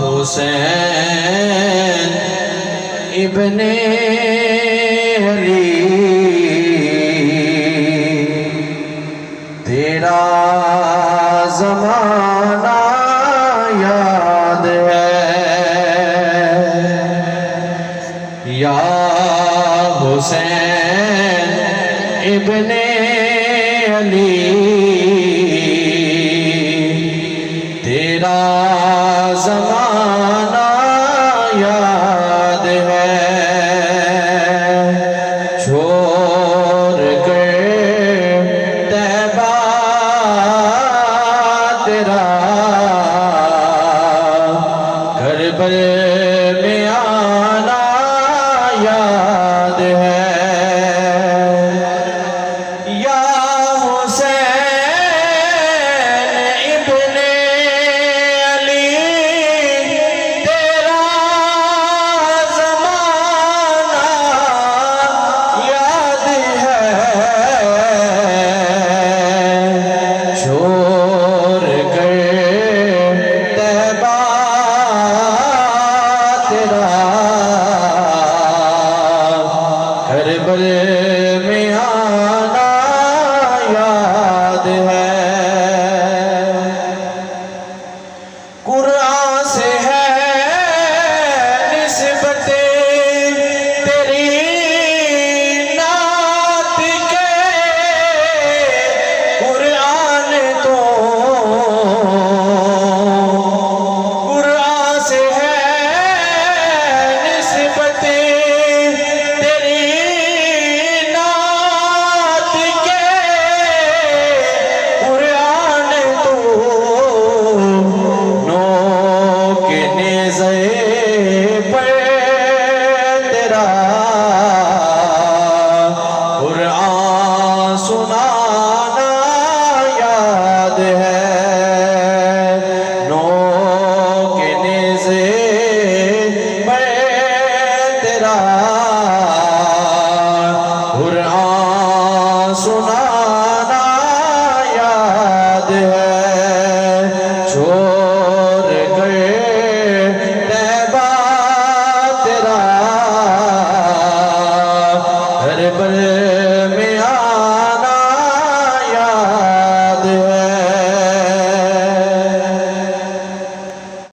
हुसैन इब्ने अली तेरा ज़माना याद है या हुसैन इब्ने अली तेरा ज़माना याद है। छोड़ कर तैबा तेरा करबल में आना याद है या हुसैन इब्ने अली तेरा ज़माना याद है। छोड़ कर तैबा तेरा करबल में आना याद है।